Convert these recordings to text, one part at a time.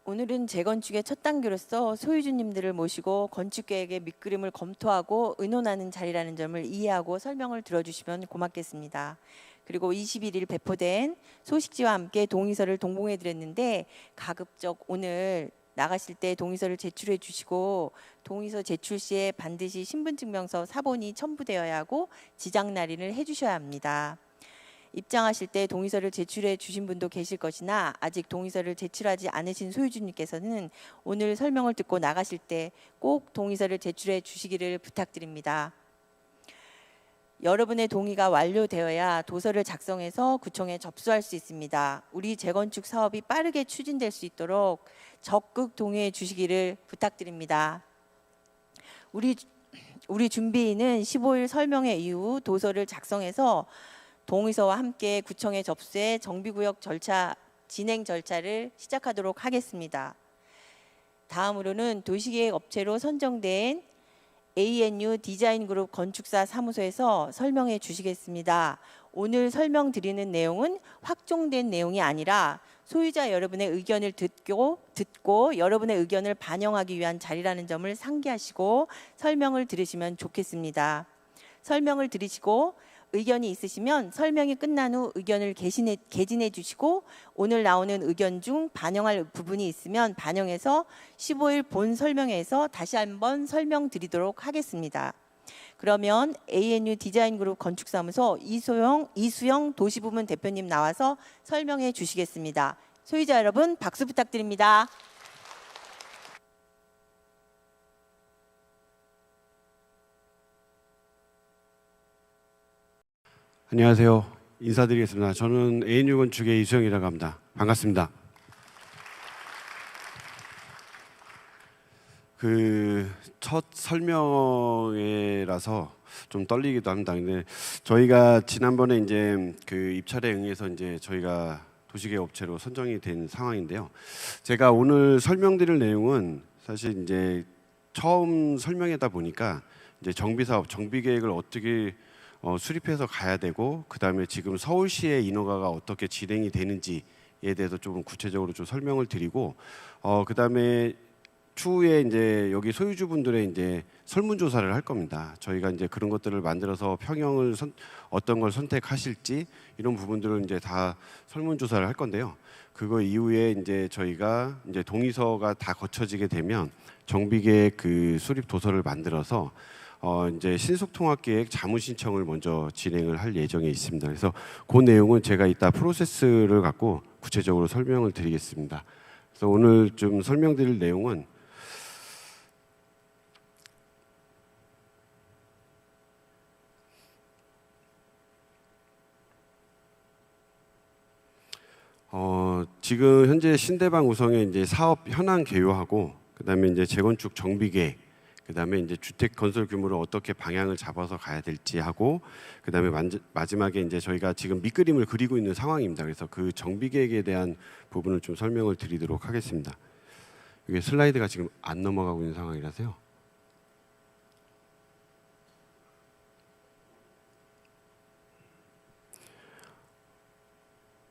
오늘은 재건축의 첫 단계로서 소유주님들을 모시고 건축계획의 밑그림을 검토하고 의논하는 자리라는 점을 이해하고 설명을 들어주시면 고맙겠습니다. 그리고 21일 배포된 소식지와 함께 동의서를 동봉해 드렸는데 가급적 오늘 나가실 때 동의서를 제출해 주시고 동의서 제출 시에 반드시 신분증명서 사본이 첨부되어야 하고 지정 날인을 해주셔야 합니다. 입장하실 때 동의서를 제출해 주신 분도 계실 것이나 아직 동의서를 제출하지 않으신 소유주님께서는 오늘 설명을 듣고 나가실 때 꼭 동의서를 제출해 주시기를 부탁드립니다. 여러분의 동의가 완료되어야 도서를 작성해서 구청에 접수할 수 있습니다. 우리 재건축 사업이 빠르게 추진될 수 있도록 적극 동의해 주시기를 부탁드립니다. 우리 준비인은 15일 설명회 이후 도서를 작성해서 동의서와 함께 구청에 접수해 정비구역 절차 진행 절차를 시작하도록 하겠습니다. 다음으로는 도시계획 업체로 선정된 ANU 디자인그룹 건축사 사무소에서 설명해 주시겠습니다. 오늘 설명드리는 내용은 확정된 내용이 아니라 소유자 여러분의 의견을 듣고 여러분의 의견을 반영하기 위한 자리라는 점을 상기하시고 설명을 들으시면 좋겠습니다. 설명을 들으시고 의견이 있으시면 설명이 끝난 후 의견을 개진해 주시고 오늘 나오는 의견 중 반영할 부분이 있으면 반영해서 15일 본 설명회에서 다시 한번 설명드리도록 하겠습니다. 그러면 ANU 디자인그룹 건축사무소 이수영 도시부문 대표님 나와서 설명해 주시겠습니다. 소유자 여러분 박수 부탁드립니다. 안녕하세요. 인사드리겠습니다. 저는 ANU 건축의 이수영이라고 합니다. 반갑습니다. 첫 설명회라서 좀 떨리기도 합니다. 근데 저희가 지난번에 이제 입찰에 응해서 이제 저희가 도시계획 업체로 선정이 된 상황인데요. 제가 오늘 설명드릴 내용은 사실 이제 처음 설명이다 보니까 이제 정비사업, 정비계획을 어떻게 수립해서 가야 되고 그다음에 지금 서울시의 인허가가 어떻게 진행이 되는지에 대해서 좀 구체적으로 좀 설명을 드리고 그다음에 추후에 이제 여기 소유주분들의 이제 설문조사를 할 겁니다. 저희가 이제 그런 것들을 만들어서 평형을 어떤 걸 선택하실지 이런 부분들을 이제 다 설문조사를 할 건데요. 그거 이후에 이제 저희가 이제 동의서가 다 거쳐지게 되면 정비계획 수립 도서를 만들어서 이제 신속통합계획 자문신청을 먼저 진행을 할 예정에 있습니다. 그래서 그 내용은 제가 이따 프로세스를 갖고 구체적으로 설명을 드리겠습니다. 그래서 오늘 좀 설명드릴 내용은 지금 현재 신대방 우성의 이제 사업 현황 개요하고 그다음에 이제 재건축 정비계획 그다음에 이제 주택 건설 규모를 어떻게 방향을 잡아서 가야 될지 하고 그다음에 마지막에 이제 저희가 지금 밑그림을 그리고 있는 상황입니다. 그래서 그 정비 계획에 대한 부분을 좀 설명을 드리도록 하겠습니다. 이게 슬라이드가 지금 안 넘어가고 있는 상황이라서요.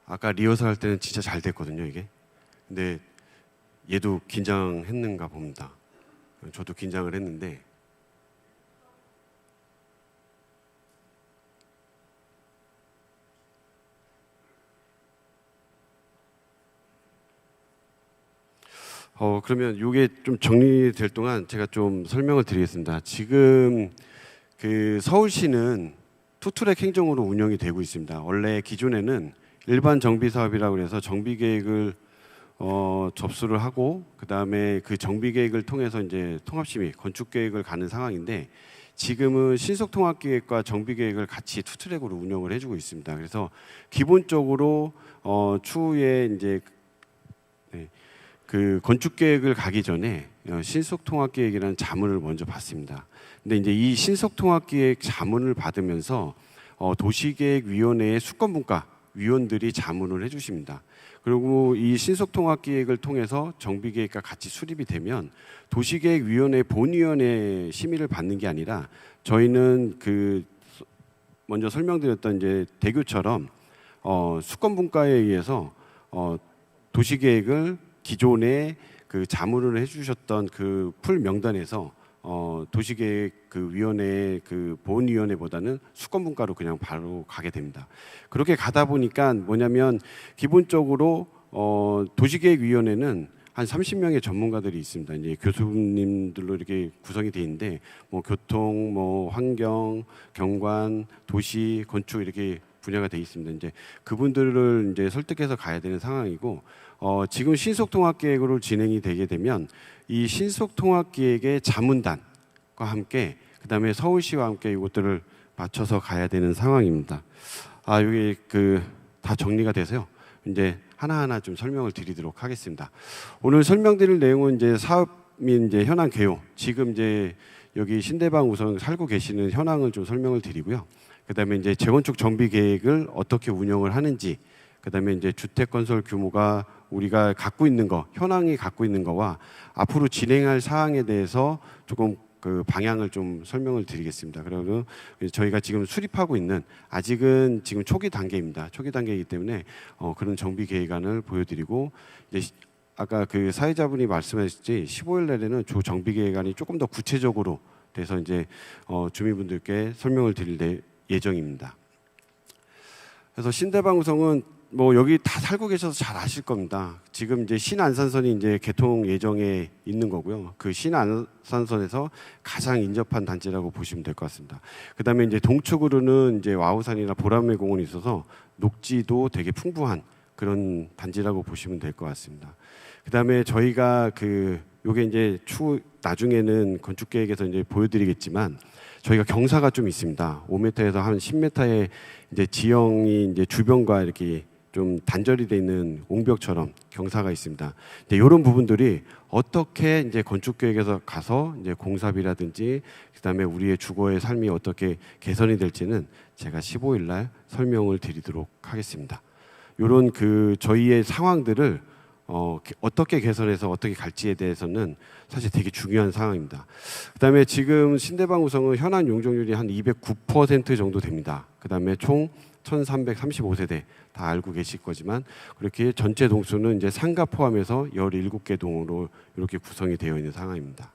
아까 리허설 할 때는 진짜 잘 됐거든요, 이게. 근데 얘도 긴장했는가 봅니다. 저도 긴장을 했는데 그러면 이게 좀 정리될 동안 제가 좀 설명을 드리겠습니다. 지금 서울시는 투트랙 행정으로 운영이 되고 있습니다. 원래 기존에는 일반 정비 사업이라고 해서 정비 계획을 접수를 하고 그다음에 그 정비 계획을 통해서 이제 통합심의 건축 계획을 가는 상황인데 지금은 신속 통합 계획과 정비 계획을 같이 투트랙으로 운영을 해주고 있습니다. 그래서 기본적으로 추후에 이제 그 건축 계획을 가기 전에 신속 통합 계획이라는 자문을 먼저 받습니다. 근데 이제 이 신속 통합 계획 자문을 받으면서 도시계획위원회의 수권분과 위원들이 자문을 해주십니다. 그리고 이 신속통합기획을 통해서 정비계획과 같이 수립이 되면 도시계획위원회 본위원회 심의를 받는 게 아니라 저희는 먼저 설명드렸던 이제 대교처럼 수권분과에 의해서 도시계획을 기존에 그 자문을 해주셨던 그 풀 명단에서 도시계획 그 위원회 그 보훈위원회보다는 수권분과로 그냥 바로 가게 됩니다. 그렇게 가다 보니까 뭐냐면 기본적으로 도시계획위원회는 한 30명의 전문가들이 있습니다. 이제 교수님들로 이렇게 구성이 돼 있는데 뭐 교통, 뭐 환경, 경관, 도시, 건축 이렇게 분야가 돼 있습니다. 이제 그분들을 이제 설득해서 가야 되는 상황이고 지금 신속통합계획으로 진행이 되게 되면 이 신속통합계획의 자문단과 함께 그다음에 서울시와 함께 이것들을 맞춰서 가야 되는 상황입니다. 여기 그 다 정리가 돼서요. 이제 하나하나 좀 설명을 드리도록 하겠습니다. 오늘 설명드릴 내용은 이제 사업 및 이제 현황 개요. 지금 이제 여기 신대방 우선 살고 계시는 현황을 좀 설명을 드리고요. 그다음에 이제 재건축 정비 계획을 어떻게 운영을 하는지, 그다음에 이제 주택 건설 규모가 우리가 갖고 있는 거, 현황이 갖고 있는 거와 앞으로 진행할 사항에 대해서 조금 그 방향을 좀 설명을 드리겠습니다. 그러면 저희가 지금 수립하고 있는 아직은 지금 초기 단계입니다. 초기 단계이기 때문에 그런 정비 계획안을 보여드리고 이제 아까 그 사회자분이 말씀하셨지 15일 날에는 조 정비 계획안이 조금 더 구체적으로 돼서 이제 주민분들께 설명을 드릴 예정입니다. 그래서 신대방구성은 뭐 여기 다 살고 계셔서 잘 아실 겁니다. 지금 이제 신안산선이 이제 개통 예정에 있는 거고요. 그 신안산선에서 가장 인접한 단지라고 보시면 될 것 같습니다. 그다음에 이제 동쪽으로는 이제 와우산이나 보라매 공원이 있어서 녹지도 되게 풍부한 그런 단지라고 보시면 될 것 같습니다. 그다음에 저희가 그 요게 이제 나중에는 건축 계획에서 이제 보여드리겠지만 저희가 경사가 좀 있습니다. 5m에서 한 10m의 이제 지형이 이제 주변과 이렇게 좀 단절이 돼 있는 옹벽처럼 경사가 있습니다. 이제 이런 부분들이 어떻게 이제 건축 계획에서 가서 이제 공사비라든지 그다음에 우리의 주거의 삶이 어떻게 개선이 될지는 제가 15일 날 설명을 드리도록 하겠습니다. 이런 그 저희의 상황들을 어떻게 개선해서 어떻게 갈지에 대해서는 사실 되게 중요한 상황입니다. 그다음에 지금 신대방 구성은 현안 용적률이 한 209% 정도 됩니다. 그다음에 총 1,335세대 다 알고 계실 거지만 그렇게 전체 동수는 이제 상가 포함해서 17개 동으로 이렇게 구성이 되어 있는 상황입니다.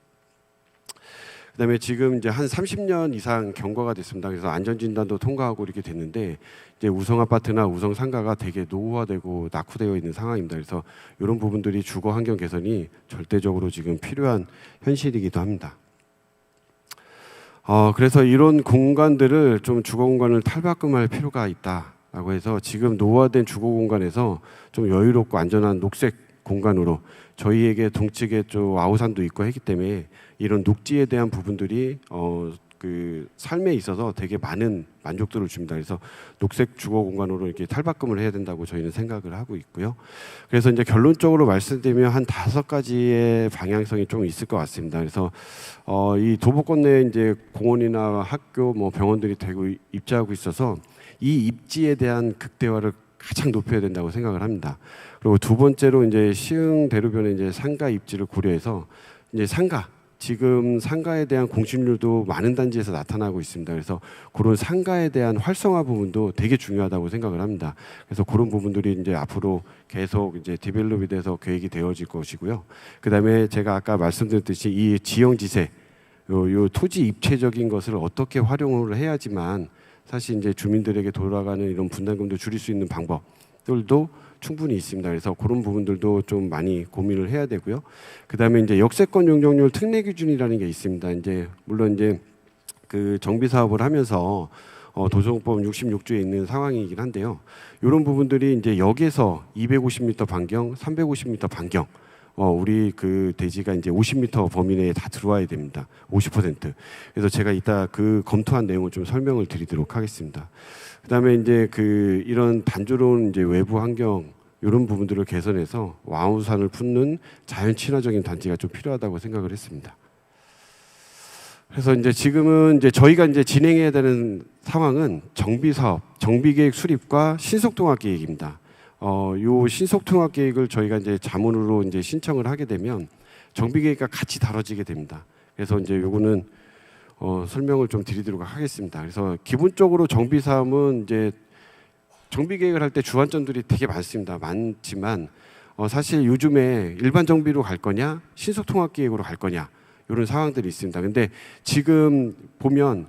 그다음에 지금 이제 한 30년 이상 경과가 됐습니다. 그래서 안전진단도 통과하고 이렇게 됐는데 이제 우성 아파트나 우성 상가가 되게 노후화되고 낙후되어 있는 상황입니다. 그래서 이런 부분들이 주거 환경 개선이 절대적으로 지금 필요한 현실이기도 합니다. 그래서 이런 공간들을 좀 주거 공간을 탈바꿈할 필요가 있다라고 해서 지금 노후화된 주거 공간에서 좀 여유롭고 안전한 녹색 공간으로 저희에게 동측에 좀 아우산도 있고 했기 때문에 이런 녹지에 대한 부분들이 그 삶에 있어서 되게 많은 만족도를 줍니다. 그래서 녹색 주거 공간으로 이렇게 탈바꿈을 해야 된다고 저희는 생각을 하고 있고요. 그래서 이제 결론적으로 말씀드리면 한 5가지의 방향성이 좀 있을 것 같습니다. 그래서 이 도보권 내에 이제 공원이나 학교, 뭐 병원들이 되고 입지하고 있어서 이 입지에 대한 극대화를 가장 높여야 된다고 생각을 합니다. 그리고 두 번째로 이제 시흥 대로변의 이제 상가 입지를 고려해서 이제 지금 상가에 대한 공실률도 많은 단지에서 나타나고 있습니다. 그래서 그런 상가에 대한 활성화 부분도 되게 중요하다고 생각을 합니다. 그래서 그런 부분들이 이제 앞으로 계속 이제 디벨롭이 돼서 계획이 되어질 것이고요. 그다음에 제가 아까 말씀드렸듯이 이 지형지세, 요 토지 입체적인 것을 어떻게 활용을 해야지만 사실 이제 주민들에게 돌아가는 이런 분담금도 줄일 수 있는 방법들도 충분히 있습니다. 그래서 그런 부분들도 좀 많이 고민을 해야 되고요. 그다음에 이제 역세권 용적률 특례 기준이라는 게 있습니다. 이제 물론 이제 그 정비 사업을 하면서 도시공법 66조에 있는 상황이긴 한데요. 이런 부분들이 이제 역에서 250m 반경, 350m 반경 우리 그 대지가 이제 50m 범위 내에 다 들어와야 됩니다. 50%. 그래서 제가 이따 그 검토한 내용을 좀 설명을 드리도록 하겠습니다. 그다음에 이제 그 이런 단조로운 이제 외부 환경 이런 부분들을 개선해서 와우산을 품는 자연 친화적인 단지가 좀 필요하다고 생각을 했습니다. 그래서 이제 지금은 이제 저희가 이제 진행해야 되는 상황은 정비 사업, 정비 계획 수립과 신속통합 계획입니다. 요 신속통합 계획을 저희가 이제 자문으로 이제 신청을 하게 되면 정비 계획과 같이 다뤄지게 됩니다. 그래서 이제 요거는 설명을 좀 드리도록 하겠습니다. 그래서 기본적으로 정비 사업은 이제 정비 계획을 할 때 주안점들이 되게 많습니다. 많지만 사실 요즘에 일반 정비로 갈 거냐 신속통합기획으로 갈 거냐 이런 상황들이 있습니다. 근데 지금 보면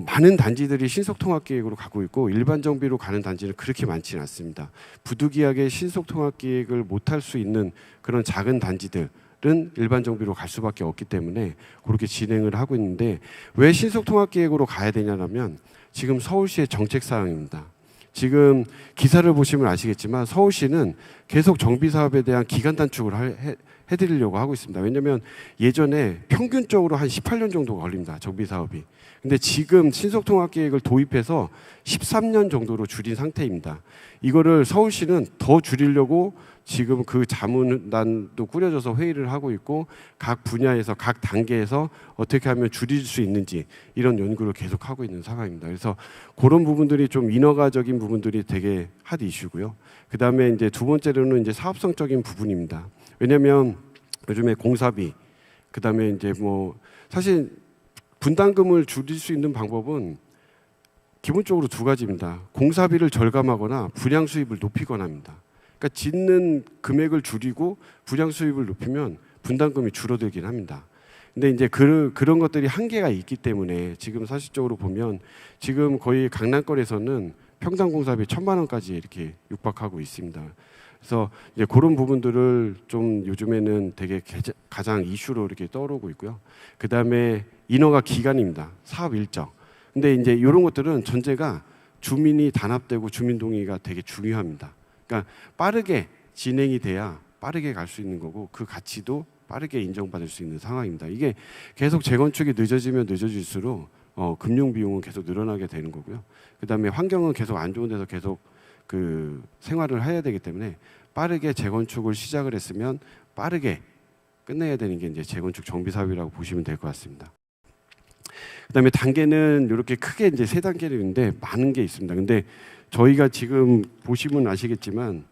많은 단지들이 신속통합기획으로 가고 있고 일반 정비로 가는 단지는 그렇게 많지는 않습니다. 부득이하게 신속통합기획을 못할 수 있는 그런 작은 단지들은 일반 정비로 갈 수밖에 없기 때문에 그렇게 진행을 하고 있는데, 왜 신속통합기획으로 가야 되냐면 지금 서울시의 정책 사항입니다. 지금 기사를 보시면 아시겠지만 서울시는 계속 정비 사업에 대한 기간 단축을 해드리려고 하고 있습니다. 왜냐하면 예전에 평균적으로 한 18년 정도 걸립니다, 정비 사업이. 근데 지금 신속통합계획을 도입해서 13년 정도로 줄인 상태입니다. 이거를 서울시는 더 줄이려고 지금 그 자문단도 꾸려져서 회의를 하고 있고, 각 분야에서 각 단계에서 어떻게 하면 줄일 수 있는지 이런 연구를 계속 하고 있는 상황입니다. 그래서 그런 부분들이 좀 인허가적인 부분들이 되게 핫 이슈고요. 그 다음에 이제 두 번째로는 이제 사업성적인 부분입니다. 왜냐하면 요즘에 공사비, 그 다음에 이제 뭐 사실 분담금을 줄일 수 있는 방법은 기본적으로 두 가지입니다. 공사비를 절감하거나 분양 수입을 높이거나입니다. 그러니까 짓는 금액을 줄이고 분양 수입을 높이면 분담금이 줄어들긴 합니다. 근데 이제 그런 것들이 한계가 있기 때문에 지금 사실적으로 보면 지금 거의 강남권에서는 평당 공사비 1,000만 원까지 이렇게 육박하고 있습니다. 그래서 이제 그런 부분들을 좀 요즘에는 되게 가장 이슈로 이렇게 떠오르고 있고요. 그 다음에 인허가 기간입니다. 사업 일정. 근데 이제 이런 것들은 전제가 주민이 단합되고 주민 동의가 되게 중요합니다. 그러니까 빠르게 진행이 돼야 빠르게 갈 수 있는 거고, 그 가치도 빠르게 인정받을 수 있는 상황입니다. 이게 계속 재건축이 늦어지면 늦어질수록 금융 비용은 계속 늘어나게 되는 거고요. 그 다음에 환경은 계속 안 좋은 데서 계속 그 생활을 해야 되기 때문에 빠르게 재건축을 시작을 했으면 빠르게 끝내야 되는 게 이제 재건축 정비 사업이라고 보시면 될 것 같습니다. 그다음에 단계는 이렇게 크게 이제 세 단계를 있는데 많은 게 있습니다. 근데 저희가 지금 보시면 아시겠지만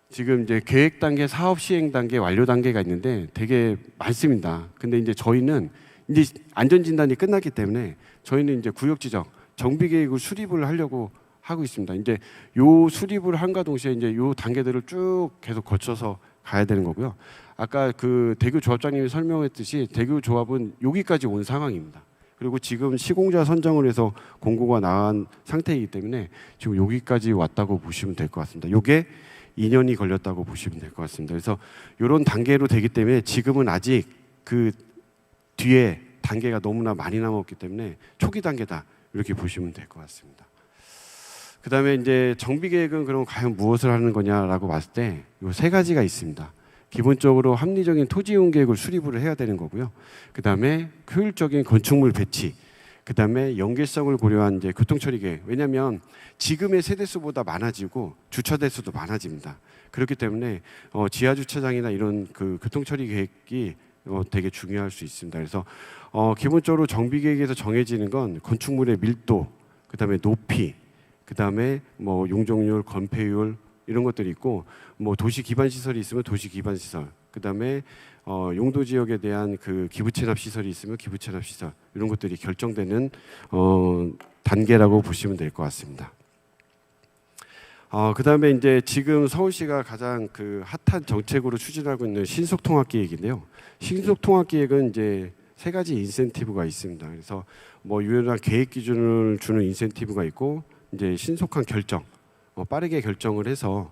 지금 이제 계획 단계, 사업 시행 단계, 완료 단계가 있는데 되게 많습니다. 근데 이제 저희는 이제 안전 진단이 끝났기 때문에 저희는 이제 구역 지정, 정비 계획을 수립을 하려고 하고 있습니다. 이제 요 수립을 한과 동시에 이제 요 단계들을 쭉 계속 거쳐서 가야 되는 거고요. 아까 그 대교 조합장님이 설명했듯이 대교 조합은 여기까지 온 상황입니다. 그리고 지금 시공자 선정을 해서 공고가 나간 상태이기 때문에 지금 여기까지 왔다고 보시면 될 것 같습니다. 요게 2년이 걸렸다고 보시면 될 것 같습니다. 그래서 이런 단계로 되기 때문에 지금은 아직 그 뒤에 단계가 너무나 많이 남았기 때문에 초기 단계다 이렇게 보시면 될 것 같습니다. 그 다음에 이제 정비 계획은 그럼 과연 무엇을 하는 거냐라고 봤을 때 이 세 가지가 있습니다. 기본적으로 합리적인 토지 이용 계획을 수립을 해야 되는 거고요. 그 다음에 효율적인 건축물 배치, 그 다음에 연계성을 고려한 이제 교통처리 계획. 왜냐하면 지금의 세대수보다 많아지고 주차 대수도 많아집니다. 그렇기 때문에 지하 주차장이나 이런 그 교통처리 계획이 되게 중요할 수 있습니다. 그래서 기본적으로 정비 계획에서 정해지는 건 건축물의 밀도, 그 다음에 높이, 그 다음에 뭐 용적률, 건폐율 이런 것들이 있고, 뭐 도시 기반 시설이 있으면 도시 기반 시설, 그 다음에 용도 지역에 대한 그 기부 체납 시설이 있으면 기부 체납 시설, 이런 것들이 결정되는 단계라고 보시면 될 것 같습니다. 그 다음에 이제 지금 서울시가 가장 그 핫한 정책으로 추진하고 있는 신속통합기획인데요. 신속통합기획은 이제 세 가지 인센티브가 있습니다. 그래서 뭐 유연한 계획 기준을 주는 인센티브가 있고, 이제 신속한 결정, 빠르게 결정을 해서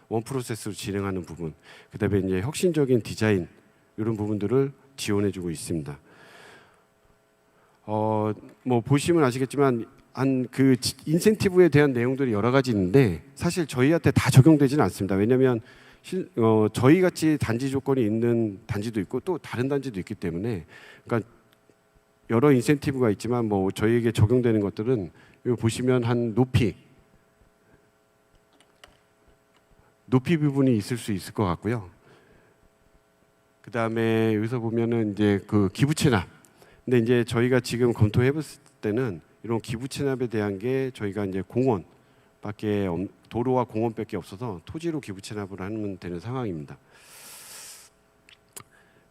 원 프로세스로 진행하는 부분, 그다음에 이제 혁신적인 디자인 이런 부분들을 지원해주고 있습니다. 뭐 보시면 아시겠지만 한 그 인센티브에 대한 내용들이 여러 가지 있는데 사실 저희한테 다 적용되지는 않습니다. 왜냐하면 저희 같이 단지 조건이 있는 단지도 있고 또 다른 단지도 있기 때문에, 그러니까 여러 인센티브가 있지만 뭐 저희에게 적용되는 것들은 이거 보시면 한 높이 부분이 있을 수 있을 것 같고요. 그 다음에 여기서 보면은 이제 그 기부 체납. 근데 이제 저희가 지금 검토해봤을 때는 이런 기부 체납에 대한 게 저희가 이제 공원밖에 도로와 공원밖에 없어서 토지로 기부 체납을 하면 되는 상황입니다.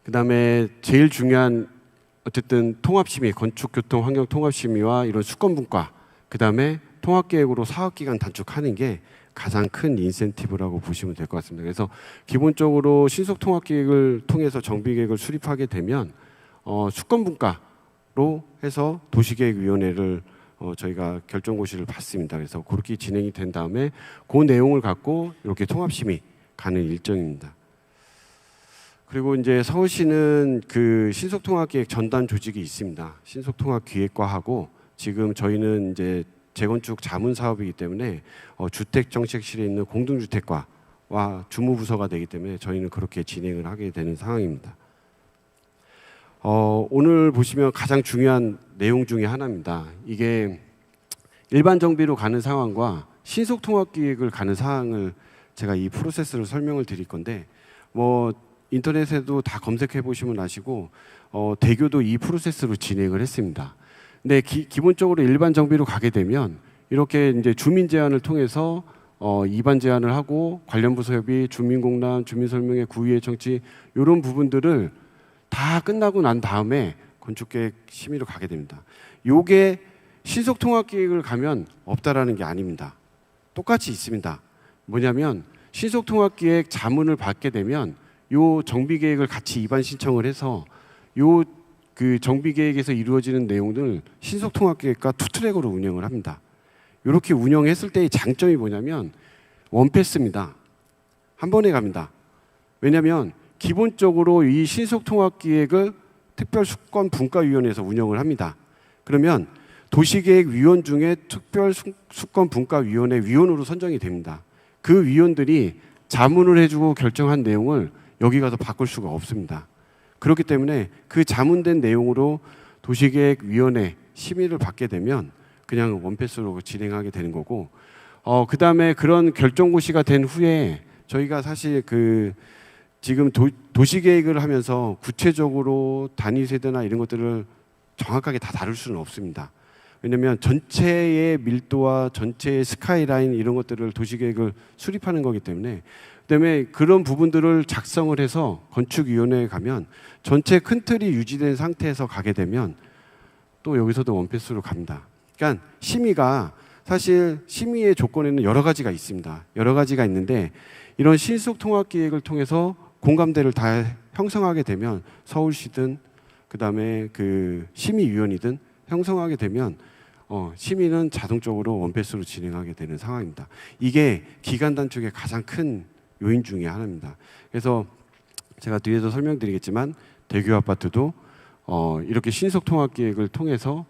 그 다음에 제일 중요한 어쨌든 통합심의 건축, 교통, 환경 통합심의와 이런 수권분과, 그 다음에 통합계획으로 사업기간 단축하는 게 가장 큰 인센티브라고 보시면 될 것 같습니다. 그래서 기본적으로 신속통합계획을 통해서 정비계획을 수립하게 되면 수권분과로 해서 도시계획위원회를 저희가 결정고시를 받습니다. 그래서 그렇게 진행이 된 다음에 그 내용을 갖고 이렇게 통합심의 가는 일정입니다. 그리고 이제 서울시는 그 신속통합계획 전담 조직이 있습니다. 신속통합기획과하고 지금 저희는 이제 재건축 자문 사업이기 때문에 주택정책실에 있는 공동주택과와 주무부서가 되기 때문에 저희는 그렇게 진행을 하게 되는 상황입니다. 오늘 보시면 가장 중요한 내용 중에 하나입니다. 이게 일반 정비로 가는 상황과 신속통합기획을 가는 상황을 제가 이 프로세스를 설명을 드릴 건데 뭐 인터넷에도 다 검색해 보시면 아시고 대교도 이 프로세스로 진행을 했습니다. 근데 기본적으로 일반 정비로 가게 되면 이렇게 이제 주민 제안을 통해서 이반 제안을 하고 관련 부서 협의, 주민공람, 주민설명회, 구의회 청취 이런 부분들을 다 끝나고 난 다음에 건축계획 심의로 가게 됩니다. 요게 신속통합계획을 가면 없다라는 게 아닙니다. 똑같이 있습니다. 뭐냐면 신속통합계획 자문을 받게 되면 요 정비계획을 같이 입안 신청을 해서 요 그 정비계획에서 이루어지는 내용들을 신속통합계획과 투트랙으로 운영을 합니다. 이렇게 운영했을 때의 장점이 뭐냐면 원패스입니다. 한 번에 갑니다. 왜냐하면 기본적으로 이 신속통합기획을 특별수권분과위원회에서 운영을 합니다. 그러면 도시계획위원 중에 특별수권분과위원회 위원으로 선정이 됩니다. 그 위원들이 자문을 해주고 결정한 내용을 여기 가서 바꿀 수가 없습니다. 그렇기 때문에 그 자문된 내용으로 도시계획위원회 심의를 받게 되면 그냥 원패스로 진행하게 되는 거고 그 다음에 그런 결정고시가 된 후에 저희가 사실 그 지금 도시계획을 하면서 구체적으로 단위 세대나 이런 것들을 정확하게 다 다룰 수는 없습니다. 왜냐하면 전체의 밀도와 전체의 스카이라인 이런 것들을 도시계획을 수립하는 거기 때문에 그다음에 그런 부분들을 작성을 해서 건축위원회에 가면 전체 큰 틀이 유지된 상태에서 가게 되면 또 여기서도 원패스로 갑니다. 그러니까 심의가 사실 심의의 조건에는 여러 가지가 있습니다. 여러 가지가 있는데 이런 신속통합기획을 통해서 공감대를 다 형성하게 되면 서울시든 그다음에 그 심의위원이든 형성하게 되면 심의는 자동적으로 원패스로 진행하게 되는 상황입니다. 이게 기간 단축의 가장 큰 요인 중에 하나입니다. 그래서 제가 뒤에서 설명드리겠지만 대교 아파트도 이렇게 신속통합기획을 통해서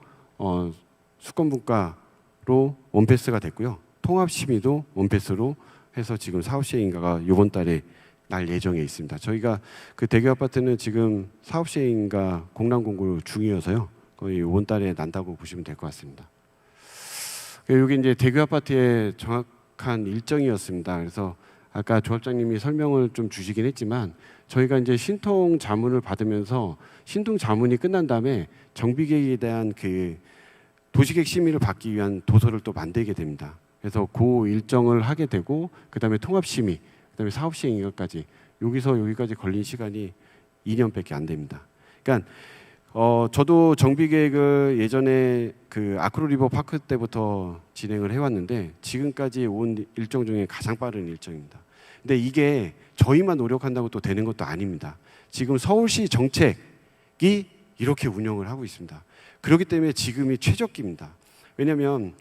수권분과로 원패스가 됐고요. 통합심의도 원패스로 해서 지금 사업시행인가가 이번 달에 날 예정에 있습니다. 저희가 그 대교 아파트는 지금 사업시행인가 공람공고 중이어서요. 거의 이번 달에 난다고 보시면 될 것 같습니다. 여기 이제 대교 아파트의 정확한 일정이었습니다. 그래서 아까 조합장님이 설명을 좀 주시긴 했지만 저희가 이제 신통 자문을 받으면서 신통 자문이 끝난 다음에 정비계획에 대한 그 도시계획 심의를 받기 위한 도서를 또 만들게 됩니다. 그래서 그 일정을 하게 되고 그다음에 통합심의, 그다음에 사업시행인가까지 여기서 여기까지 걸린 시간이 2년밖에 안 됩니다. 그러니까 저도 정비계획을 예전에 그 아크로리버 파크 때부터 진행을 해왔는데 지금까지 온 일정 중에 가장 빠른 일정입니다. 근데 이게 저희만 노력한다고 또 되는 것도 아닙니다. 지금 서울시 정책이 이렇게 운영을 하고 있습니다. 그렇기 때문에 지금이 최적기입니다. 왜냐하면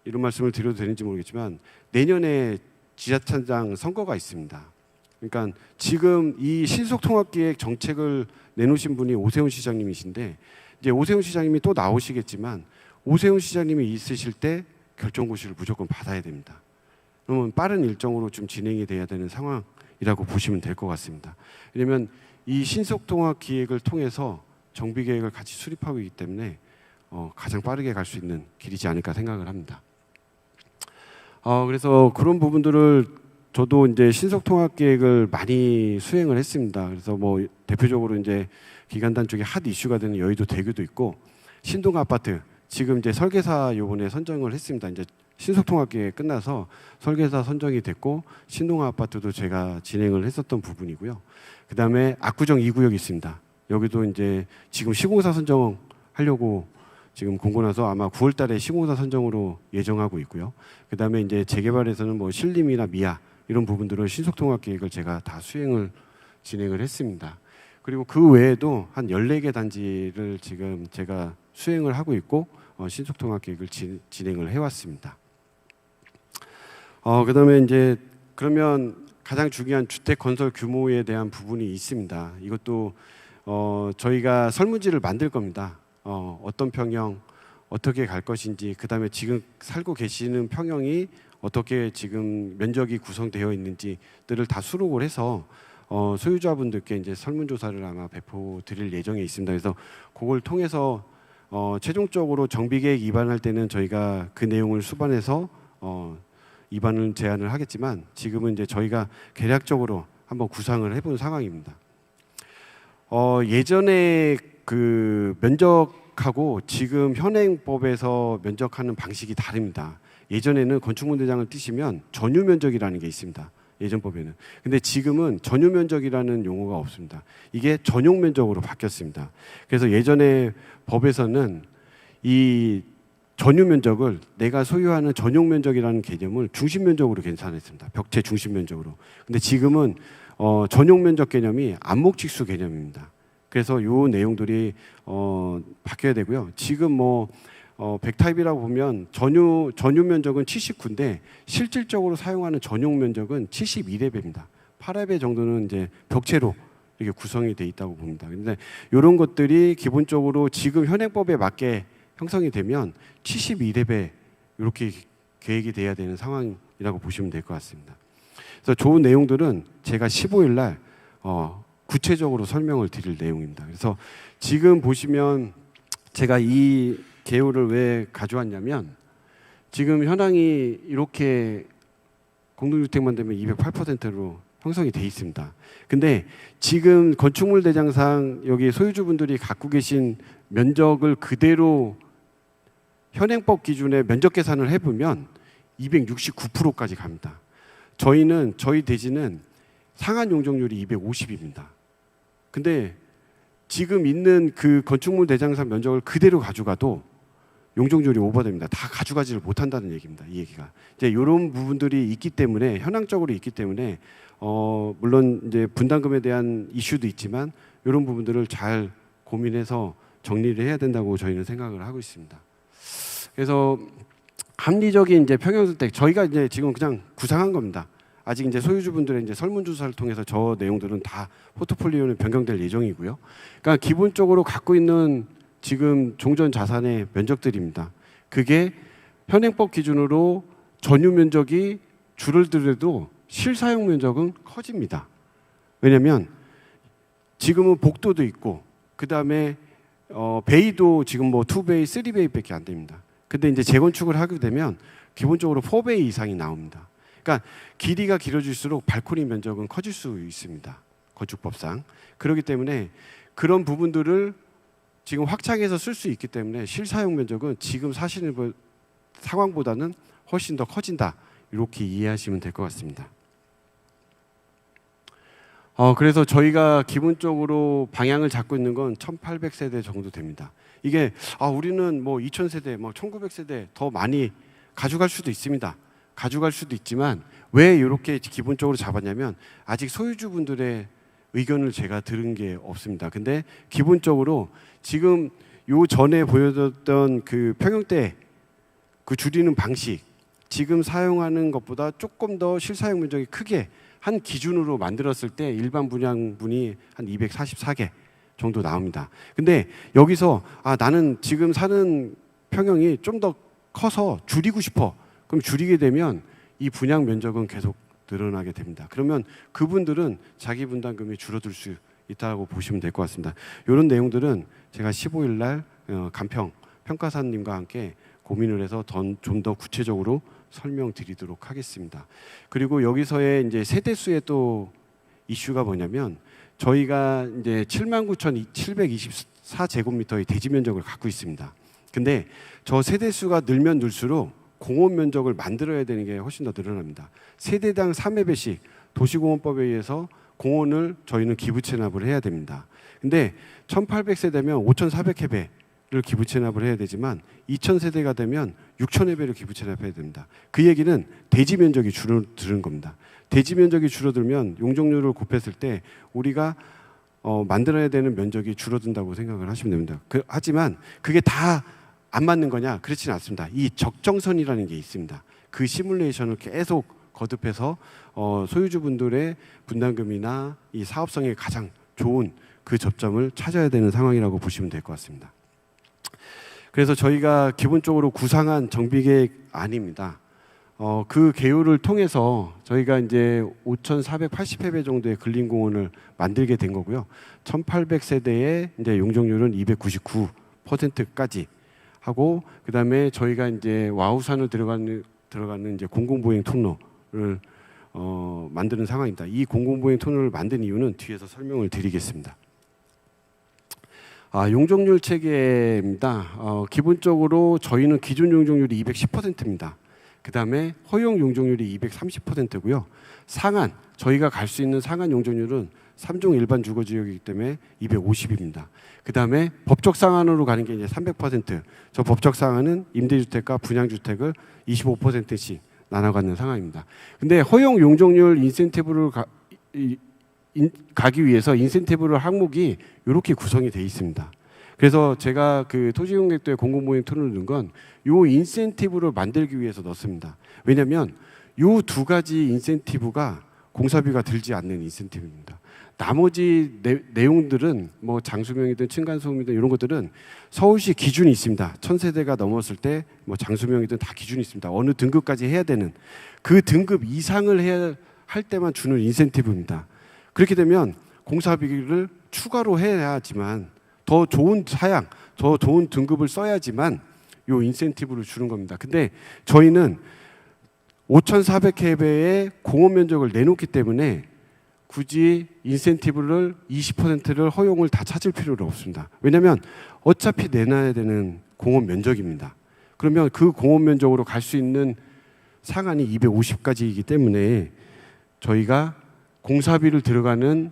이런 말씀을 드려도 되는지 모르겠지만 내년에 지자체장 선거가 있습니다. 그러니까 지금 이 신속통합기획 정책을 내놓으신 분이 오세훈 시장님이신데 이제 오세훈 시장님이 또 나오시겠지만 오세훈 시장님이 있으실 때 결정고시를 무조건 받아야 됩니다. 그러면 빠른 일정으로 좀 진행이 돼야 되는 상황이라고 보시면 될 것 같습니다. 왜냐하면 이 신속통합기획을 통해서 정비계획을 같이 수립하고 있기 때문에 가장 빠르게 갈 수 있는 길이지 않을까 생각을 합니다. 그래서 그런 부분들을 저도 이제 신속통합계획을 많이 수행을 했습니다. 그래서 뭐 대표적으로 이제 기간 단축의 핫 이슈가 되는 여의도 대교도 있고 신동 아파트 지금 이제 설계사 요번에 선정을 했습니다. 이제 신속통합계획 끝나서 설계사 선정이 됐고 신동 아파트도 제가 진행을 했었던 부분이고요. 그다음에 압구정 2구역 있습니다. 여기도 이제 지금 시공사 선정하려고 지금 공고 나서 아마 9월 달에 시공사 선정으로 예정하고 있고요. 그다음에 이제 재개발에서는 뭐 신림이나 미아 이런 부분들을 신속통합 계획을 제가 다 진행을 했습니다. 그리고 그 외에도 한 14개 단지를 지금 제가 수행을 하고 있고 신속통합 계획을 진행을 해왔습니다. 그다음에 이제 그러면 가장 중요한 주택 건설 규모에 대한 부분이 있습니다. 이것도 저희가 설문지를 만들 겁니다. 어떤 평형 어떻게 갈 것인지, 그다음에 지금 살고 계시는 평형이 어떻게 지금 면적이 구성되어 있는지들을 다 수록을 해서 소유자분들께 이제 설문조사를 아마 배포드릴 예정에 있습니다. 그래서 그걸 통해서 최종적으로 정비계획 입안할 때는 저희가 그 내용을 수반해서 입안을 제안을 하겠지만, 지금은 이제 저희가 계략적으로 한번 구상을 해본 상황입니다. 예전에 그 면적하고 지금 현행법에서 면적하는 방식이 다릅니다. 예전에는 건축물 대장을 띄시면 전유 면적이라는 게 있습니다. 예전 법에는. 근데 지금은 전유 면적이라는 용어가 없습니다. 이게 전용 면적으로 바뀌었습니다. 그래서 예전에 법에서는 이 전유 면적을 내가 소유하는 전용 면적이라는 개념을 중심 면적으로 계산했습니다. 벽체 중심 면적으로. 근데 지금은 전용 면적 개념이 안목직수 개념입니다. 그래서 요 내용들이 바뀌어야 되고요. 지금 뭐 100타입이라고 보면 전유 면적은 79인데 실질적으로 사용하는 전용 면적은 72레벨입니다. 8레벨 정도는 이제 벽체로 이렇게 구성이 돼 있다고 봅니다. 근데 이런 것들이 기본적으로 지금 현행법에 맞게 형성이 되면 72레벨 이렇게 계획이 돼야 되는 상황이라고 보시면 될 것 같습니다. 그래서 좋은 내용들은 제가 15일 날 구체적으로 설명을 드릴 내용입니다. 그래서 지금 보시면 제가 이 개요를 왜 가져왔냐면, 지금 현황이 이렇게 공동주택만 되면 208%로 형성이 돼 있습니다. 근데 지금 건축물 대장상 여기 소유주분들이 갖고 계신 면적을 그대로 현행법 기준의 면적 계산을 해보면 269%까지 갑니다. 저희 대지는 상한 용적률이 250입니다. 근데 지금 있는 그 건축물 대장상 면적을 그대로 가져가도 용적률이 오버됩니다. 다 가져가지를 못한다는 얘기입니다. 이 얘기가 이제 이런 부분들이 있기 때문에, 현황적으로 있기 때문에 물론 이제 분담금에 대한 이슈도 있지만 이런 부분들을 잘 고민해서 정리를 해야 된다고 저희는 생각을 하고 있습니다. 그래서 합리적인 이제 평형주택, 저희가 이제 지금 그냥 구상한 겁니다. 아직 이제 소유주분들의 이제 설문조사를 통해서 저 내용들은 다 포트폴리오는 변경될 예정이고요. 그러니까 기본적으로 갖고 있는 지금 종전 자산의 면적들입니다. 그게 현행법 기준으로 전유 면적이 줄어들어도 실사용 면적은 커집니다. 왜냐하면 지금은 복도도 있고, 그 다음에 베이도 지금 뭐 2베이, 3베이밖에 안 됩니다. 근데 이제 재건축을 하게 되면 기본적으로 4베이 이상이 나옵니다. 그러니까 길이가 길어질수록 발코니 면적은 커질 수 있습니다. 건축법상. 그렇기 때문에 그런 부분들을 지금 확장해서 쓸 수 있기 때문에 실사용 면적은 지금 사시는 상황보다는 훨씬 더 커진다. 이렇게 이해하시면 될 것 같습니다. 그래서 저희가 기본적으로 방향을 잡고 있는 건 1800세대 정도 됩니다. 이게 우리는 뭐 2000세대, 뭐 1900세대 더 많이 가져갈 수도 있습니다. 가져갈 수도 있지만 왜 이렇게 기본적으로 잡았냐면, 아직 소유주분들의 의견을 제가 들은 게 없습니다. 근데 기본적으로 지금 요 전에 보여줬던 그 평형대 그 줄이는 방식, 지금 사용하는 것보다 조금 더 실사용 면적이 크게 한 기준으로 만들었을 때 일반 분양분이 한 244개 정도 나옵니다. 근데 여기서 나는 지금 사는 평형이 좀 더 커서 줄이고 싶어. 그럼 줄이게 되면 이 분양 면적은 계속 늘어나게 됩니다. 그러면 그분들은 자기 분담금이 줄어들 수 있다고 보시면 될 것 같습니다. 이런 내용들은 제가 15일 날 평가사님과 함께 고민을 해서 좀 더 구체적으로 설명드리도록 하겠습니다. 그리고 여기서의 이제 세대수의 또 이슈가 뭐냐면, 저희가 이제 79,724제곱미터의 대지 면적을 갖고 있습니다. 근데 저 세대수가 늘면 늘수록 공원 면적을 만들어야 되는 게 훨씬 더 늘어납니다. 세대당 3회배씩 도시공원법에 의해서 공원을 저희는 기부 체납을 해야 됩니다. 근데 1800세대면 5400회배를 기부 체납을 해야 되지만 2,000세대가 되면 6,000여 배를 기부 체납해야 됩니다. 그 얘기는 대지 면적이 줄어드는 겁니다. 대지 면적이 줄어들면 용적률을 곱했을 때 우리가 만들어야 되는 면적이 줄어든다고 생각을 하시면 됩니다. 하지만 그게 다 안 맞는 거냐? 그렇지는 않습니다. 이 적정선이라는 게 있습니다. 그 시뮬레이션을 계속 거듭해서 소유주분들의 분담금이나 이 사업성에 가장 좋은 그 접점을 찾아야 되는 상황이라고 보시면 될 것 같습니다. 그래서 저희가 기본적으로 구상한 정비계획 안입니다. 그 개요를 통해서 저희가 이제 5,480회배 정도의 근린공원을 만들게 된 거고요. 1,800세대의 이제 용적률은 299%까지 하고, 그다음에 저희가 이제 와우산을 들어가는 이제 공공보행 통로를 만드는 상황입니다. 이 공공보행 통로를 만든 이유는 뒤에서 설명을 드리겠습니다. 용적률 체계입니다. 기본적으로 저희는 기준 용적률이 210%입니다. 그 다음에 허용 용적률이 230%고요. 상한, 저희가 갈 수 있는 상한 용적률은 3종 일반 주거지역이기 때문에 250입니다. 그 다음에 법적 상한으로 가는 게 이제 300%. 저 법적 상한은 임대주택과 분양주택을 25%씩 나눠 갖는 상황입니다. 근데 허용 용적률 인센티브를 가기 위해서 인센티브를 항목이 이렇게 구성이 되어 있습니다. 그래서 제가 그 토지공개도에 공공보행 토론을 넣은 건 요 인센티브를 만들기 위해서 넣습니다. 왜냐하면 요 두 가지 인센티브가 공사비가 들지 않는 인센티브입니다. 나머지 내용들은 뭐 장수명이든 층간소음이든 이런 것들은 서울시 기준이 있습니다. 1,000세대가 넘었을 때 뭐 장수명이든 다 기준이 있습니다. 어느 등급까지 해야 되는 그 등급 이상을 해야 할 때만 주는 인센티브입니다. 그렇게 되면 공사비를 추가로 해야지만 더 좋은 사양, 더 좋은 등급을 써야지만 요 인센티브를 주는 겁니다. 근데 저희는 5,400회배의 공원 면적을 내놓기 때문에 굳이 인센티브를 20%를 허용을 다 찾을 필요는 없습니다. 왜냐하면 어차피 내놔야 되는 공원 면적입니다. 그러면 그 공원 면적으로 갈 수 있는 상한이 250까지이기 때문에 저희가 공사비를 들어가는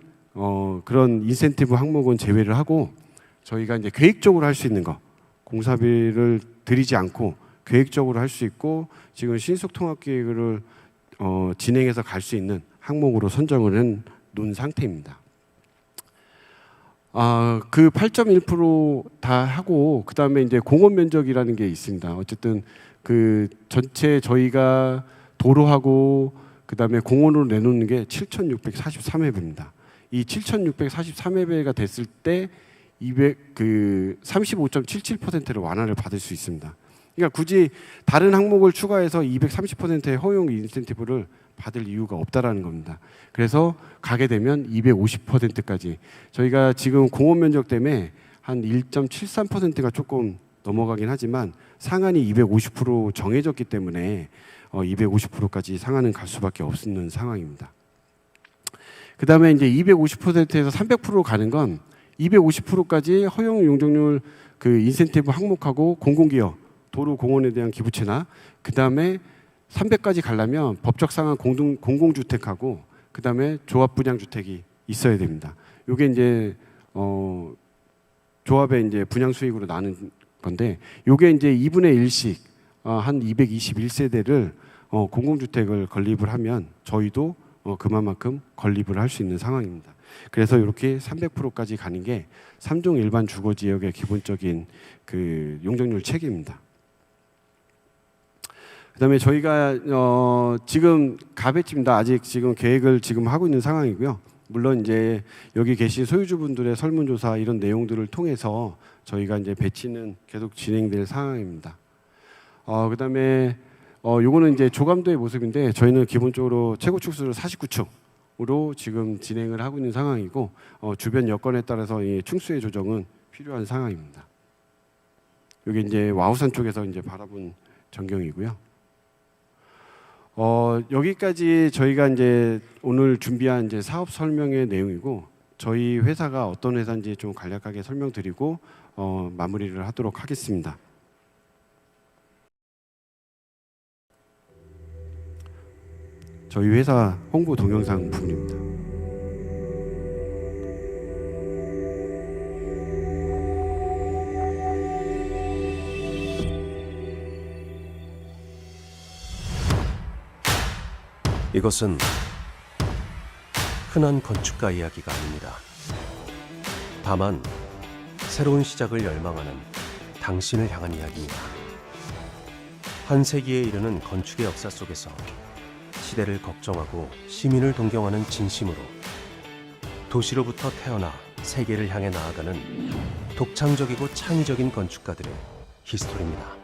그런 인센티브 항목은 제외를 하고 저희가 이제 계획적으로 할 수 있는 거, 공사비를 들이지 않고 계획적으로 할 수 있고 지금 신속통합계획을 진행해서 갈 수 있는 항목으로 선정을 해 놓은 상태입니다. 그 8.1% 하고 그 다음에 이제 공원 면적이라는 게 있습니다. 어쨌든 그 전체 저희가 도로하고 그 다음에 공원으로 내놓는 게 7,643회배입니다. 이 7,643회배가 됐을 때 35.77%를 완화를 받을 수 있습니다. 그러니까 굳이 다른 항목을 추가해서 230%의 허용 인센티브를 받을 이유가 없다라는 겁니다. 그래서 가게 되면 250%까지 저희가 지금 공원 면적 때문에 한 1.73%가 조금 넘어가긴 하지만 상한이 250% 정해졌기 때문에 250%까지 상한은 갈 수밖에 없는 상황입니다. 그 다음에 이제 250%에서 300%로 가는 건 250%까지 허용 용적률 그 인센티브 항목하고 공공기업, 도로 공원에 대한 기부채나 그 다음에 300까지 가려면 법적 상한 공공주택하고 그 다음에 조합 분양주택이 있어야 됩니다. 이게 이제 조합의 이제 분양 수익으로 나는 건데 이게 이제 2분의 1씩 한 221세대를 공공주택을 건립을 하면 저희도 그만큼 건립을 할 수 있는 상황입니다. 그래서 이렇게 300%까지 가는 게 3종 일반 주거 지역의 기본적인 그 용적률 체계입니다. 그다음에 저희가 지금 가배지입니다. 아직 지금 계획을 지금 하고 있는 상황이고요. 물론 이제 여기 계신 소유주분들의 설문조사 이런 내용들을 통해서 저희가 이제 배치는 계속 진행될 상황입니다. 그다음에 요거는 이제 조감도의 모습인데 저희는 기본적으로 최고 축수를 49층으로 지금 진행을 하고 있는 상황이고 주변 여건에 따라서 이 층수의 조정은 필요한 상황입니다. 여기 이제 와우산 쪽에서 이제 바라본 전경이고요. 여기까지 저희가 이제 오늘 준비한 이제 사업 설명의 내용이고 저희 회사가 어떤 회사인지 좀 간략하게 설명드리고 마무리를 하도록 하겠습니다. 저희 회사 홍보 동영상 부분입니다. 이것은 흔한 건축가 이야기가 아닙니다. 다만 새로운 시작을 열망하는 당신을 향한 이야기입니다. 한 세기에 이르는 건축의 역사 속에서 시대를 걱정하고 시민을 동경하는 진심으로 도시로부터 태어나 세계를 향해 나아가는 독창적이고 창의적인 건축가들의 히스토리입니다.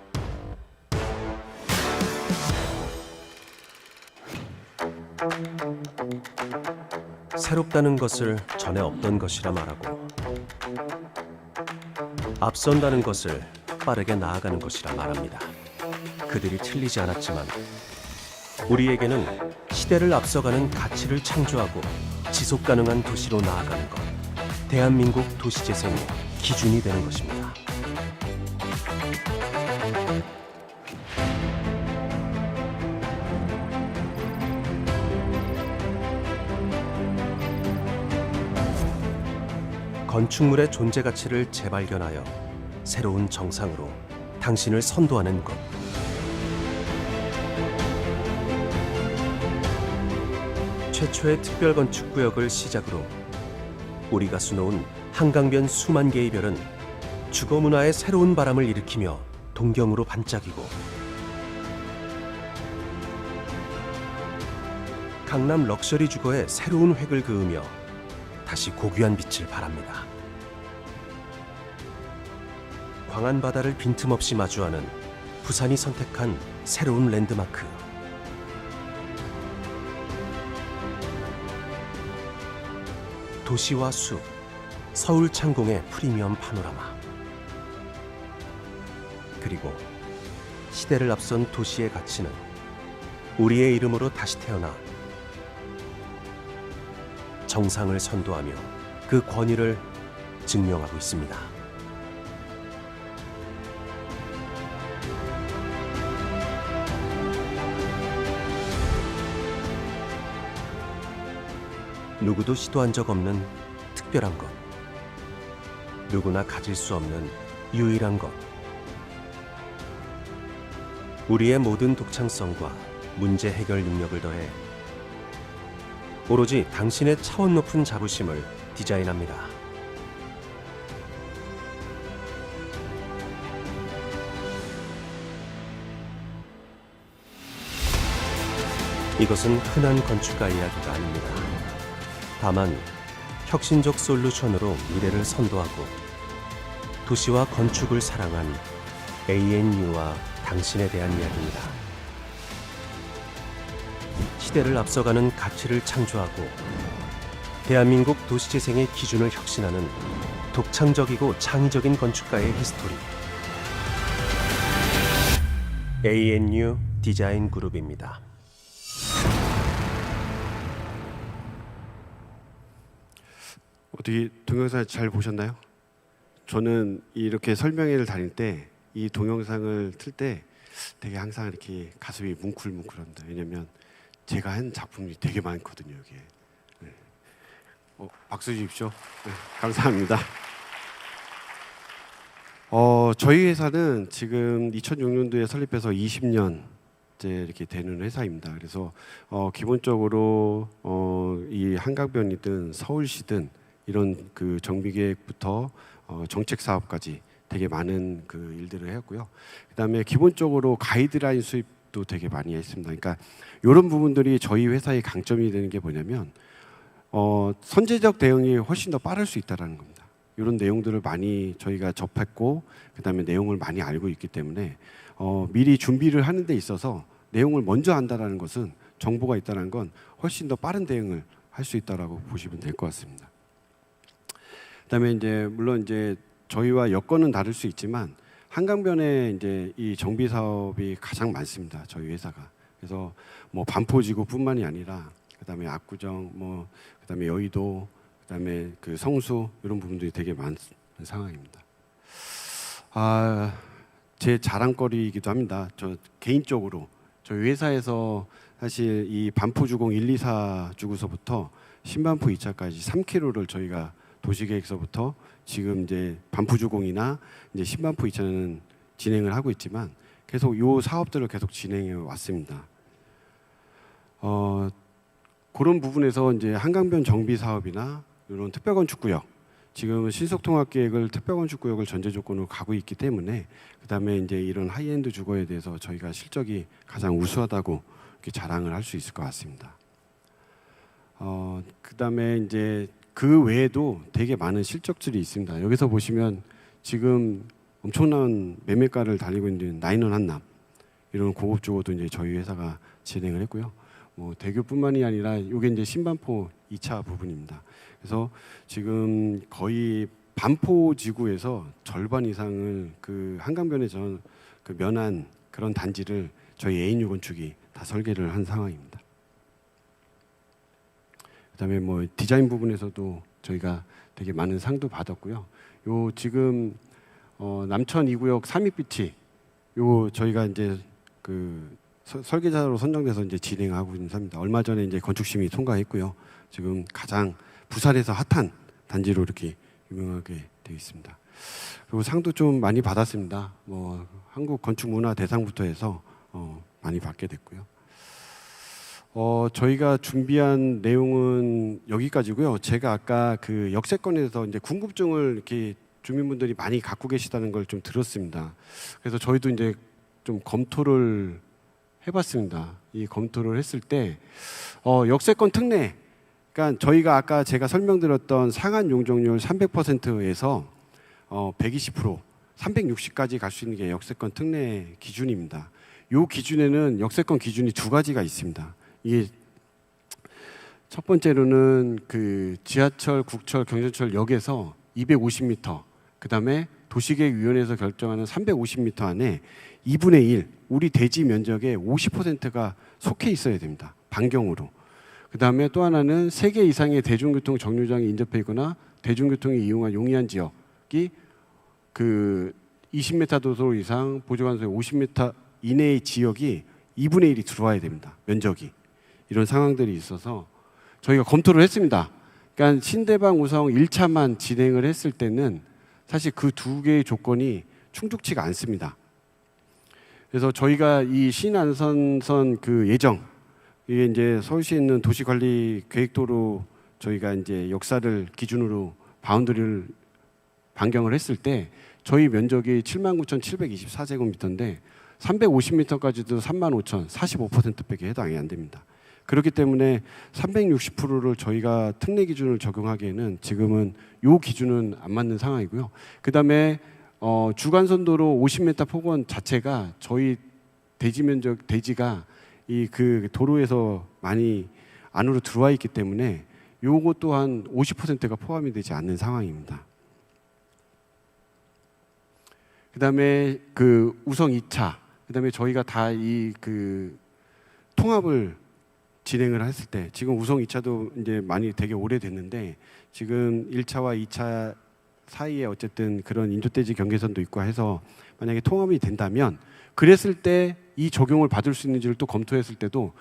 새롭다는 것을 전에 없던 것이라 말하고 앞선다는 것을 빠르게 나아가는 것이라 말합니다. 그들이 틀리지 않았지만 우리에게는 시대를 앞서가는 가치를 창조하고 지속 가능한 도시로 나아가는 것, 대한민국 도시재생의 기준이 되는 것입니다. 건축물의 존재 가치를 재발견하여 새로운 정상으로 당신을 선도하는 것. 최초의 특별건축구역을 시작으로 우리가 수놓은 한강변 수만 개의 별은 주거문화의 새로운 바람을 일으키며 동경으로 반짝이고 강남 럭셔리 주거의 새로운 획을 그으며 다시 고귀한 빛을 발합니다. 광안 바다를 빈틈없이 마주하는 부산이 선택한 새로운 랜드마크. 도시와 숲, 서울 창공의 프리미엄 파노라마. 그리고 시대를 앞선 도시의 가치는 우리의 이름으로 다시 태어나 정상을 선도하며 그 권위를 증명하고 있습니다. 누구도 시도한 적 없는 특별한 것, 누구나 가질 수 없는 유일한 것, 우리의 모든 독창성과 문제 해결 능력을 더해 오로지 당신의 차원 높은 자부심을 디자인합니다. 이것은 흔한 건축가 이야기가 아닙니다. 다만 혁신적 솔루션으로 미래를 선도하고 도시와 건축을 사랑한 ANU와 당신에 대한 이야기입니다. 시대를 앞서가는 가치를 창조하고 대한민국 도시재생의 기준을 혁신하는 독창적이고 창의적인 건축가의 히스토리. ANU 디자인 그룹입니다. 어떻게 동영상 잘 보셨나요? 저는 이렇게 설명회를 다닐 때 이 동영상을 틀 때 되게 항상 이렇게 가슴이 뭉클뭉클합니다. 왜냐면 제가 한 작품이 되게 많거든요, 여기에. 네. 박수 주십시오. 네, 감사합니다. 저희 회사는 지금 2006년도에 설립해서 20년째 이렇게 되는 회사입니다. 그래서 기본적으로 이 한강변이든 서울시든 이런 그 정비 계획부터 정책 사업까지 되게 많은 그 일들을 했고요. 그다음에 기본적으로 가이드라인 수립도 되게 많이 했습니다. 그러니까 이런 부분들이 저희 회사의 강점이 되는 게 뭐냐면 선제적 대응이 훨씬 더 빠를 수 있다라는 겁니다. 이런 내용들을 많이 저희가 접했고 그다음에 내용을 많이 알고 있기 때문에 미리 준비를 하는 데 있어서 내용을 먼저 안다라는 것은 정보가 있다는 건 훨씬 더 빠른 대응을 할 수 있다라고 보시면 될 것 같습니다. 그다음에 이제 물론 이제 저희와 여건은 다를 수 있지만 한강변에 이제 이 정비 사업이 가장 많습니다. 저희 회사가. 그래서 뭐 반포지구뿐만이 아니라 그다음에 압구정, 뭐 그다음에 여의도, 그다음에 그 성수 이런 부분들이 되게 많은 상황입니다. 제 자랑거리이기도 합니다. 저 개인적으로 저희 회사에서 사실 이 반포주공 1, 2, 4 주구서부터 신반포 2차까지 3km를 저희가 도시계획서부터 지금 이제 반포주공이나 이제 신반포 2차는 진행을 하고 있지만 계속 이 사업들을 계속 진행해 왔습니다. 그런 부분에서 이제 한강변 정비 사업이나 이런 특별건축구역, 지금은 신속통합계획을 특별건축구역을 전제 조건으로 가고 있기 때문에 그다음에 이제 이런 하이엔드 주거에 대해서 저희가 실적이 가장 우수하다고 이렇게 자랑을 할 수 있을 것 같습니다. 그다음에 이제 그 외에도 되게 많은 실적들이 있습니다. 여기서 보시면 지금 엄청난 매매가를 달리고 있는 나인원 한남 이런 고급 주거도 이제 저희 회사가 진행을 했고요. 뭐 대교뿐만이 아니라 이게 이제 신반포 2차 부분입니다. 그래서 지금 거의 반포 지구에서 절반 이상을 그 한강변에 그 면한 그런 단지를 저희 A6 건축이 다 설계를 한 상황입니다. 그다음에 뭐 디자인 부분에서도 저희가 되게 많은 상도 받았고요. 요 지금 남천 2구역 삼익비치 요 저희가 이제 그 설계자로 선정돼서 이제 진행하고 있는 사입니다. 얼마 전에 이제 건축심의 통과했고요. 지금 가장 부산에서 핫한 단지로 이렇게 유명하게 되어 있습니다. 그리고 상도 좀 많이 받았습니다. 뭐 한국 건축 문화 대상부터 해서 많이 받게 됐고요. 저희가 준비한 내용은 여기까지고요. 제가 아까 그 역세권에서 이제 궁금증을 이렇게 주민분들이 많이 갖고 계시다는 걸 좀 들었습니다. 그래서 저희도 이제 좀 검토를 해봤습니다. 이 검토를 했을 때 역세권 특례, 그러니까 저희가 아까 제가 설명드렸던 상한 용적률 300%에서 120%, 360까지 갈 수 있는 게 역세권 특례 기준입니다. 이 기준에는 역세권 기준이 두 가지가 있습니다. 이게 첫 번째로는 그 지하철, 국철, 경전철역에서 250m, 그 다음에 도시계획위원회에서 결정하는 350m 안에 2분의 1, 우리 대지 면적의 50%가 속해 있어야 됩니다. 반경으로. 그 다음에 또 하나는 3개 이상의 대중교통 정류장이 인접해 있거나 대중교통이 이용한 용이한 지역이 그 20m 도로 이상, 보조관소의 50m 이내의 지역이 2분의 1이 들어와야 됩니다. 면적이. 이런 상황들이 있어서 저희가 검토를 했습니다. 그러니까 신대방 우성 1차만 진행을 했을 때는 사실 그 두 개의 조건이 충족치가 않습니다. 그래서 저희가 이 신안선선 그 예정, 이게 이제 서울시에 있는 도시관리 계획도로 저희가 이제 역사를 기준으로 바운더리를 변경을 했을 때 저희 면적이 79,724제곱미터인데 350m까지도 35,000, 45%밖에 해당이 안 됩니다. 그렇기 때문에 360%를 저희가 특례 기준을 적용하기에는 지금은 이 기준은 안 맞는 상황이고요. 그 다음에 주간선도로 50m 폭원 자체가 저희 대지 면적, 대지가 이 그 도로에서 많이 안으로 들어와 있기 때문에 요거 또한 50%가 포함이 되지 않는 상황입니다. 그 다음에 그 우성 2차, 그 다음에 저희가 다 이 그 통합을 진행을 했을 때 지금 우성 2차도 이제 많이 되게 오래됐는데 지금 1차와 2차 사이에 어쨌든 그런 인조대지 경계선도 있고 해서 만약에 통합이 된다면 그랬을 때 이 적용을 받을 수 있는지를 또 검토했을 때도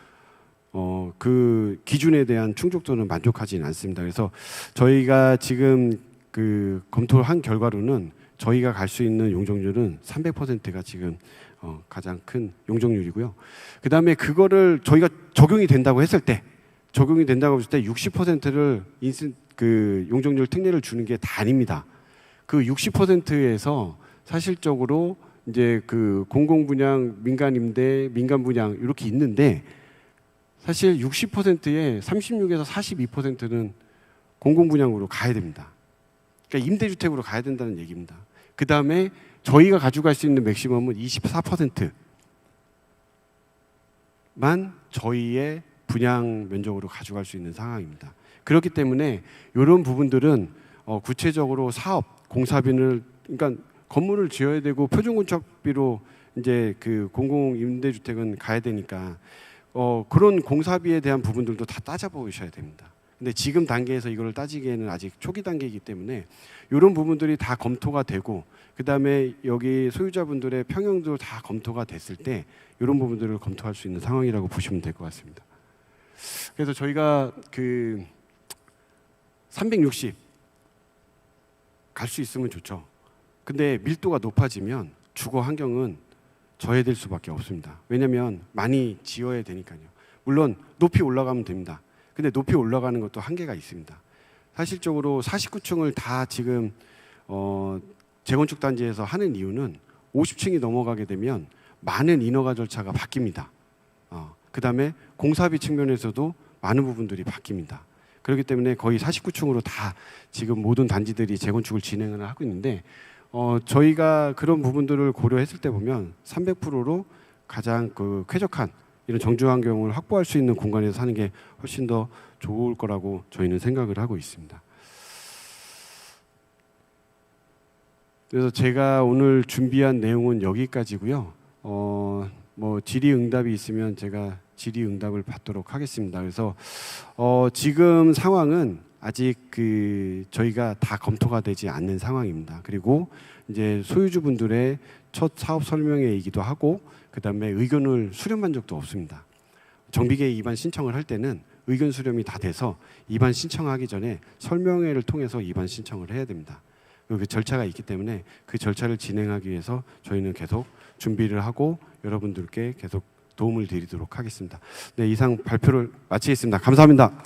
그 기준에 대한 충족도는 만족하지는 않습니다. 그래서 저희가 지금 그 검토한 결과로는 저희가 갈 수 있는 용적률은 300%가 지금 가장 큰 용적률이고요. 그 다음에 그거를 저희가 적용이 된다고 했을 때 60%를 그 용적률 특례를 주는 게 다 아닙니다. 그 60%에서 사실적으로 이제 그 공공분양, 민간임대, 민간분양 이렇게 있는데 사실 60%에 36에서 42%는 공공분양으로 가야 됩니다. 그러니까 임대주택으로 가야 된다는 얘기입니다. 그 다음에 저희가 가져갈 수 있는 맥시멈은 24%만 저희의 분양 면적으로 가져갈 수 있는 상황입니다. 그렇기 때문에 이런 부분들은 구체적으로 사업, 공사비를 그러니까 건물을 지어야 되고 표준건축비로 이제 그 공공임대주택은 가야 되니까 그런 공사비에 대한 부분들도 다 따져보셔야 됩니다. 근데 지금 단계에서 이걸 따지기에는 아직 초기 단계이기 때문에 이런 부분들이 다 검토가 되고 그 다음에 여기 소유자분들의 평형도 다 검토가 됐을 때 이런 부분들을 검토할 수 있는 상황이라고 보시면 될 것 같습니다. 그래서 저희가 그 360 갈 수 있으면 좋죠. 근데 밀도가 높아지면 주거 환경은 저해될 수밖에 없습니다. 왜냐하면 많이 지어야 되니까요. 물론 높이 올라가면 됩니다. 근데 높이 올라가는 것도 한계가 있습니다. 사실적으로 49층을 다 지금 재건축 단지에서 하는 이유는 50층이 넘어가게 되면 많은 인허가 절차가 바뀝니다. 그다음에 공사비 측면에서도 많은 부분들이 바뀝니다. 그렇기 때문에 거의 49층으로 다 지금 모든 단지들이 재건축을 진행을 하고 있는데 저희가 그런 부분들을 고려했을 때 보면 300%로 가장 그 쾌적한 이런 정주 환경을 확보할 수 있는 공간에서 사는 게 훨씬 더 좋을 거라고 저희는 생각을 하고 있습니다. 그래서 제가 오늘 준비한 내용은 여기까지고요. 뭐 질의응답이 있으면 제가 질의응답을 받도록 하겠습니다. 그래서 지금 상황은 아직 저희가 다 검토가 되지 않는 상황입니다. 그리고 이제 소유주분들의 첫 사업 설명회이기도 하고 그다음에 의견을 수렴한 적도 없습니다. 정비계에 입안 신청을 할 때는 의견 수렴이 다 돼서 입안 신청하기 전에 설명회를 통해서 입안 신청을 해야 됩니다. 그 절차가 있기 때문에 그 절차를 진행하기 위해서 저희는 계속 준비를 하고 여러분들께 계속 도움을 드리도록 하겠습니다. 네, 이상 발표를 마치겠습니다. 감사합니다.